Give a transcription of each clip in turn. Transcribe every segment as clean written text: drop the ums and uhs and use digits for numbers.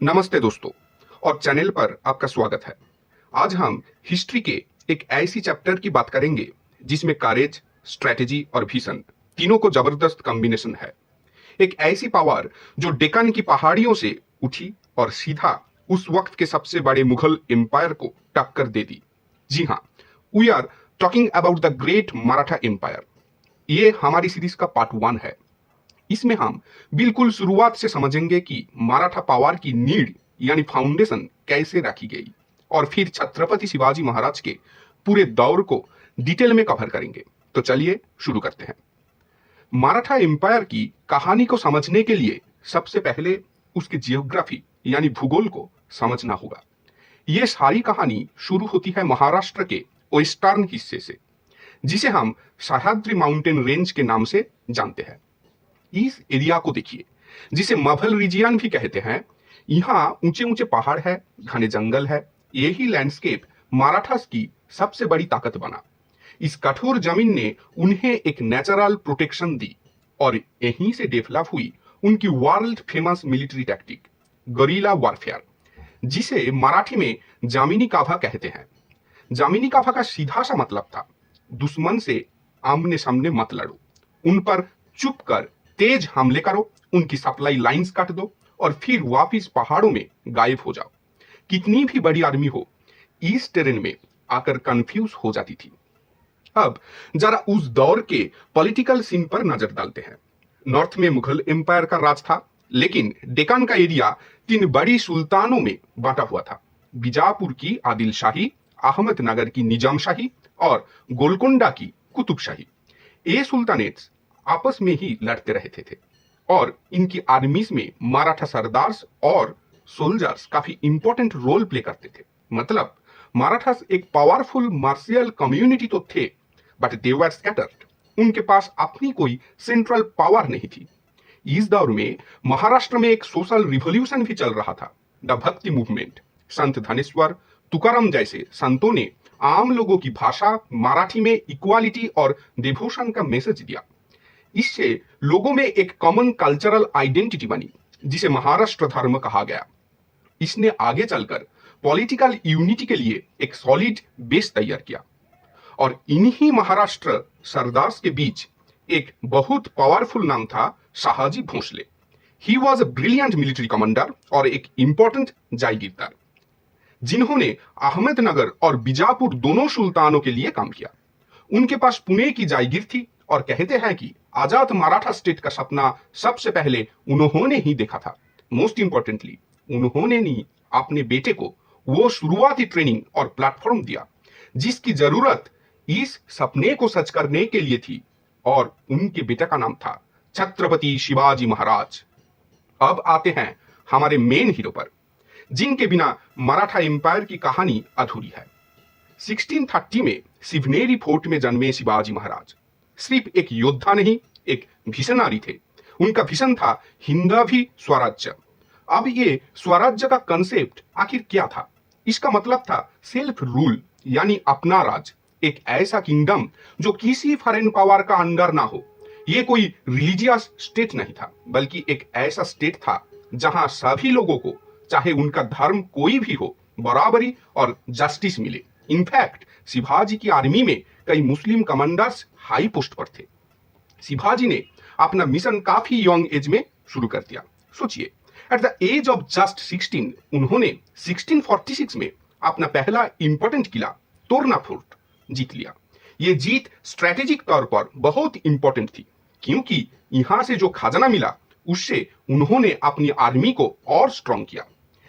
नमस्ते दोस्तों और चैनल पर आपका स्वागत है। आज हम हिस्ट्री के एक ऐसी चैप्टर की बात करेंगे जिसमें करेज, स्ट्रेटेजी और विजन तीनों को जबरदस्त कॉम्बिनेशन है। एक ऐसी पावर जो डेक्कन की पहाड़ियों से उठी और सीधा उस वक्त के सबसे बड़े मुगल एम्पायर को टक्कर दे दी। जी हाँ, we are talking about the great Maratha empire. ये हमारी सीरीज का पार्ट 1 है। इसमें हम बिल्कुल शुरुआत से समझेंगे कि मराठा पावर की नींव यानी फाउंडेशन कैसे रखी गई और फिर छत्रपति शिवाजी महाराज के पूरे दौर को डिटेल में कवर करेंगे। तो चलिए शुरू करते हैं। मराठा एम्पायर की कहानी को समझने के लिए सबसे पहले उसकी जियोग्राफी यानी भूगोल को समझना होगा। यह सारी कहानी शुरू होती है महाराष्ट्र के वेस्टर्न हिस्से से, जिसे हम सह्याद्री माउंटेन रेंज के नाम से जानते हैं। इस एरिया को देखिए, जिसे मभल रीजियन भी कहते हैं। यहाँ ऊंचे ऊंचे पहाड़ है, घने जंगल है। यही लैंडस्केप मराठास की सबसे बड़ी ताकत बना। इस कठोर जमीन ने उन्हें एक नेचुरल प्रोटेक्शन दी और यहीं से डेवलप हुई उनकी world famous military tactic guerrilla warfare, जिसे मराठी में जामिनी काभा कहते हैं। जामिनी काभा का सीधा सा मतलब था दुश्मन से आमने सामने मत लड़ो, उन पर चुप कर तेज हमले करो, उनकी सप्लाई लाइंस काट दो और फिर वापिस पहाड़ों में गायब हो जाओ। कितनी भी बड़ी आर्मी हो, इस टेरेन में आकर कंफ्यूज हो जाती थी। अब जरा उस दौर के पॉलिटिकल सीन पर नजर डालते हैं। नॉर्थ में मुगल एम्पायर का राज था, लेकिन डेक्कन का एरिया 3 बड़ी सुल्तानों में बांटा हुआ था। बीजापुर की आदिल शाही, अहमदनगर की निजाम शाही और गोलकोंडा की कुतुब शाही। ये सुल्तानेट्स आपस में ही लड़ते रहते थे और इनकी आर्मीज में मराठा सरदार्स और सोल्जर्स काफी इंपॉर्टेंट रोल प्ले करते थे। मतलब मराठास एक पावरफुल मार्शियल कम्युनिटी तो थे, बट दे वर स्कैटर्ड। उनके पास अपनी कोई सेंट्रल पावर नहीं थी। इस दौर में महाराष्ट्र में एक सोशल रिवॉल्यूशन भी चल रहा था, द भक्ति मूवमेंट। संत धनेश्वर, तुकाराम जैसे संतों ने आम लोगों की भाषा मराठी में इक्वालिटी और डिवोशन का मैसेज दिया। इससे लोगों में एक कॉमन कल्चरल आइडेंटिटी बनी, जिसे महाराष्ट्र धर्म कहा गया। इसने आगे चलकर पॉलिटिकल यूनिटी के लिए एक सॉलिड बेस तैयार किया। और इन्हीं महाराष्ट्र सरदार्स के बीच एक बहुत पावरफुल नाम था Shahaji Bhosale. He was a brilliant military commander और एक इंपॉर्टेंट जागीरदार, जिन्होंने अहमदनगर और बीजापुर दोनों सुल्तानों के लिए काम किया। उनके पास पुणे की जागीर थी और कहते हैं कि आजाद मराठा स्टेट का सपना सबसे पहले उन्होंने ही देखा था। मोस्ट इंपॉर्टेंटली, उन्होंने ही अपने बेटे को वो शुरुआती ट्रेनिंग और प्लेटफॉर्म दिया जिसकी जरूरत इस सपने को सच करने के लिए थी, और उनके बेटे का नाम था छत्रपति शिवाजी महाराज। अब आते हैं हमारे मेन हीरो पर, जिनके बिना मराठा एम्पायर की कहानी अधूरी है। 1630 में शिवनेरी फोर्ट में जन्मे शिवाजी महाराज सिर्फ एक योद्धा नहीं, एक विजनरी थे। उनका विजन था हिंदवी स्वराज्य। अब ये स्वराज्य का कंसेप्ट आखिर क्या था? इसका मतलब था सेल्फ रूल यानी अपना राज, एक ऐसा किंगडम जो किसी फॉरेन पावर का अंडर ना हो। ये कोई रिलीजियस स्टेट नहीं था, बल्कि एक ऐसा स्टेट था जहां सभी लोगों को, चाहे उनका धर्म कोई भी हो, बराबरी और जस्टिस मिले। इनफैक्ट शिवाजी की आर्मी में कई मुस्लिम कमांडर्स हाई पोस्ट पर थे। शिवाजी ने अपना मिशन काफी यंग एज में शुरू कर दिया। सोचिए, at the age of just 16 उन्होंने 1646 में अपना पहला इंपॉर्टेंट किला तोरना फोर्ट जीत लिया। यह जीत स्ट्रेटेजिक तौर पर बहुत इंपॉर्टेंट थी, क्योंकि यहां से जो खजाना मिला उससे उन्होंने अपनी आर्मी को और स्ट्रॉन्ग किया।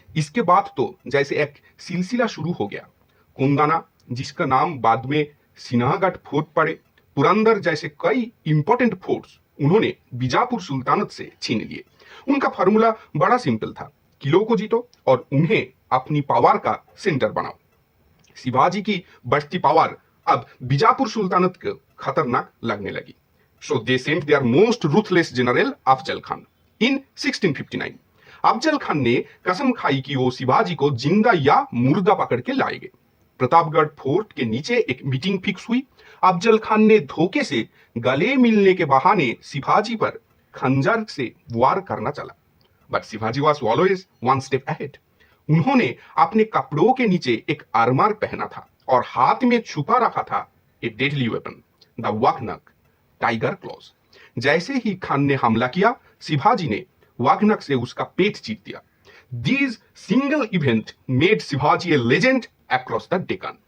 इसके बाद तो जैसे एक सिलसिला शुरू हो गया। कोंडाना, जिसका नाम बाद में सिन्हागढ़ फोर्ट पड़े, पुरंदर जैसे कई इंपॉर्टेंट फोर्ट्स उन्होंने बीजापुर सुल्तानत से छीन लिए। उनका फॉर्मूला बड़ा सिंपल था, किलों को जीतो और उन्हें अपनी पावर का सेंटर बनाओ। शिवाजी की बढ़ती पावर अब बीजापुर सुल्तानत को खतरनाक लगने लगी। So they sent their most ruthless general Afzal Khan in 1659। Afzal Khan ने कसम खाई कि वो शिवाजी को जिंदा या मुर्दा पकड़ के लाएंगे। प्रतापगढ़ फोर्ट के नीचे एक मीटिंग फिक्स हुई। अफजल खान ने धोखे से गले मिलने के बहाने शिवाजी पर खंजर से वार करना चला। But Shivaji was always one step ahead. उन्होंने अपने कपड़ों के नीचे एक आर्मर पहना था और हाथ में छुपा रखा था a deadly weapon, the waghnakh tiger claws. जैसे ही खान ने हमला किया, शिवाजी ने वाघनख से उसका पेट चीर दिया। These single event made Shivaji a legend across the Deccan।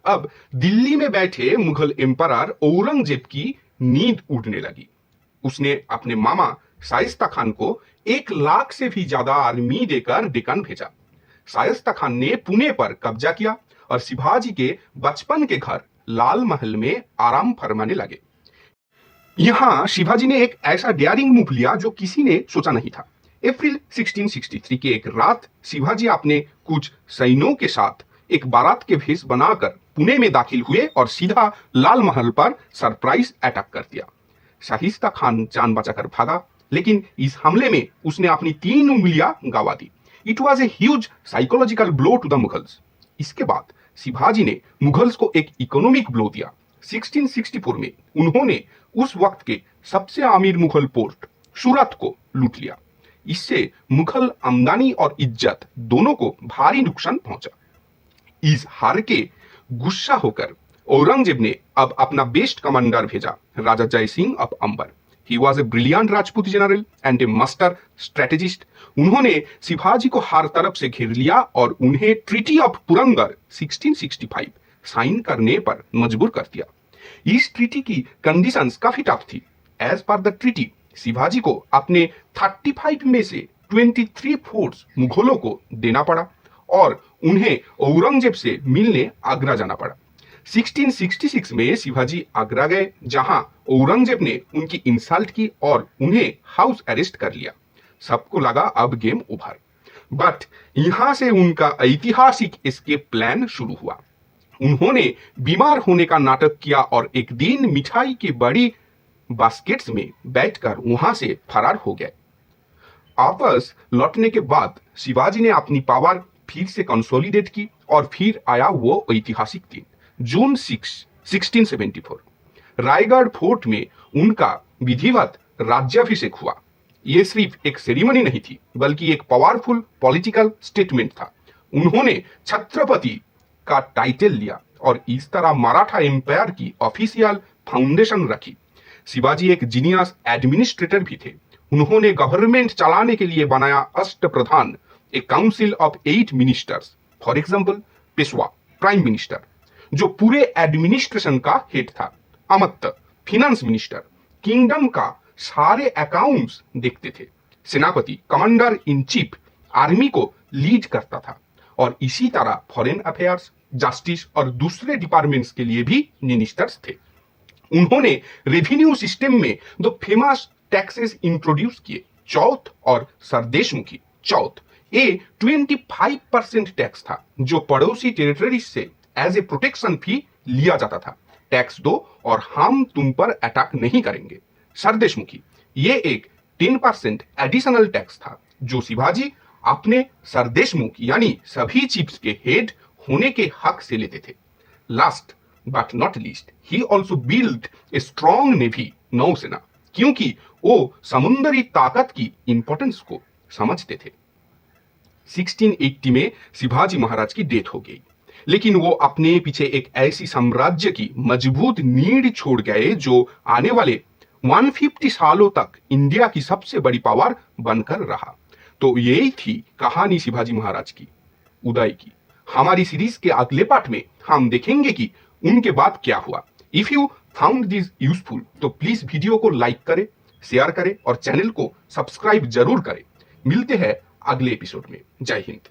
अब दिल्ली में बैठे मुगल एम्परर औरंगजेब की नींद उड़ने लगी। उसने अपने मामा शाइस्ता खान को 1 लाख से भी ज्यादा आर्मी देकर डेक्कन भेजा। शाइस्ता खान ने पुणे पर कब्जा किया और शिवाजी के बचपन के घर लाल महल में आराम फरमाने लगे। यहां शिवाजी ने एक ऐसा डेयरिंग मूव लिया जो किसी ने सोचा नहीं था। अप्रैल 1663 की एक रात शिवाजी अपने कुछ सैनिकों के साथ एक बारात के भेष बनाकर पुणे में दाखिल हुए और सीधा लाल महल पर सरप्राइज अटैक कर दिया। शाइस्ता खान जान बचाकर भागा, लेकिन इस हमले में उसने अपनी 3 उंगलियां गंवा दी। It was a huge psychological blow to the Mughals. इसके बाद शिवाजी ने मुगल्स को एक इकोनॉमिक ब्लो दिया। 1664 में उन्होंने उस वक्त के सबसे अमीर मुगल पोर्ट सूरत को लूट लिया। इससे मुगल आमदनी और इज्जत दोनों को भारी नुकसान पहुंचा। इस हार के गुस्सा होकर औरंगजेब ने अब अपना बेस्ट कमांडर भेजा, Raja Jai Singh of Amber. He was a brilliant Rajput general and a master strategist. उन्होंने शिवाजी को हर तरफ से घेर लिया और उन्हें ट्रीटी ऑफ पुरंदर 1665 साइन करने पर मजबूर कर दिया। इस ट्रीटी की कंडीशंस काफी टफ थी। As per the treaty Shivaji को अपने 35 में से 23 फोर्ट्स मुगलों को देना पड़ा और उन्हें औरंगजेब से मिलने आगरा जाना पड़ा। 1666 में शिवाजी आगरा गए, जहां औरंगजेब ने उनकी इंसल्ट की और उन्हें हाउस अरेस्ट कर लिया। सबको लगा अब गेम ओवर, बट यहां से उनका ऐतिहासिक एस्केप प्लान शुरू हुआ। उन्होंने बीमार होने का नाटक किया और एक दिन मिठाई की बड़ी बास्केट्स में बैठकर वहां से फरार हो गए। वापस लौटने के बाद शिवाजी ने अपनी पावर फिर से कंसोलिडेट की और फिर आया वो ऐतिहासिक दिन, जून 6, 1674। रायगढ़ फोर्ट में उनका विधिवत राज्याभिषेक हुआ। यह सिर्फ एक सेरेमनी नहीं थी, बल्कि एक पावरफुल पॉलिटिकल स्टेटमेंट था। उन्होंने छत्रपति का टाइटल लिया और इस तरह मराठा एम्पायर की ऑफिशियल फाउंडेशन रखी। शिवाजी एक जीनियस एडमिनिस्ट्रेटर भी थे। उन्होंने गवर्नमेंट चलाने के लिए बनाया Ashtapradhan, a council of 8 ministers. For example Peshwa prime minister, जो पूरे एडमिनिस्ट्रेशन का हेड था। अमत्त फिनेंस मिनिस्टर, किंगडम का सारे अकाउंट्स देखते थे। सेनापति कमांडर इन चीफ आर्मी को लीड करता था। और इसी तरह फॉरेन अफेयर्स, जस्टिस और दूसरे डिपार्टमेंट्स के लिए भी मिनिस्टर्स थे। उन्होंने रेवेन्यू सिस्टम में 2 फेमस टैक्सेस इंट्रोड्यूस किए, चौथ और सरदेशमुखी। चौथ ए 25% टैक्स था, जो पड़ोसी टेरिटरीज से एज ए प्रोटेक्शन फी लिया जाता था। टैक्स दो और हम तुम पर अटैक नहीं करेंगे। सरदेशमुखी ये एक 10% एडिशनल टैक्स था, जो शिवाजी अपने सरदेशमुख यानी सभी चीफ्स के हेड होने के हक से लेते थे। Last but not least, he also build a strong navy, नौसेना, क्योंकि वो समुद्री ताकत की इंपॉर्टेंस को समझते थे। 1680 में शिवाजी महाराज की डेथ हो गई, लेकिन वो अपने पीछे एक ऐसी साम्राज्य की मजबूत नींव छोड़ गए जो आने वाले 150 सालों तक इंडिया की सबसे बड़ी पावर बनकर रहा। तो यही थी कहानी शिवाजी महाराज की उदय की। हमारी सीरीज के अगले पार्ट में हम देखेंगे कि उनके बाद क्या हुआ। If you found this useful तो प्लीज वीडियो को लाइक करें, शेयर करें और चैनल को सब्सक्राइब जरूर करें। मिलते हैं अगले एपिसोड में। जय हिंद।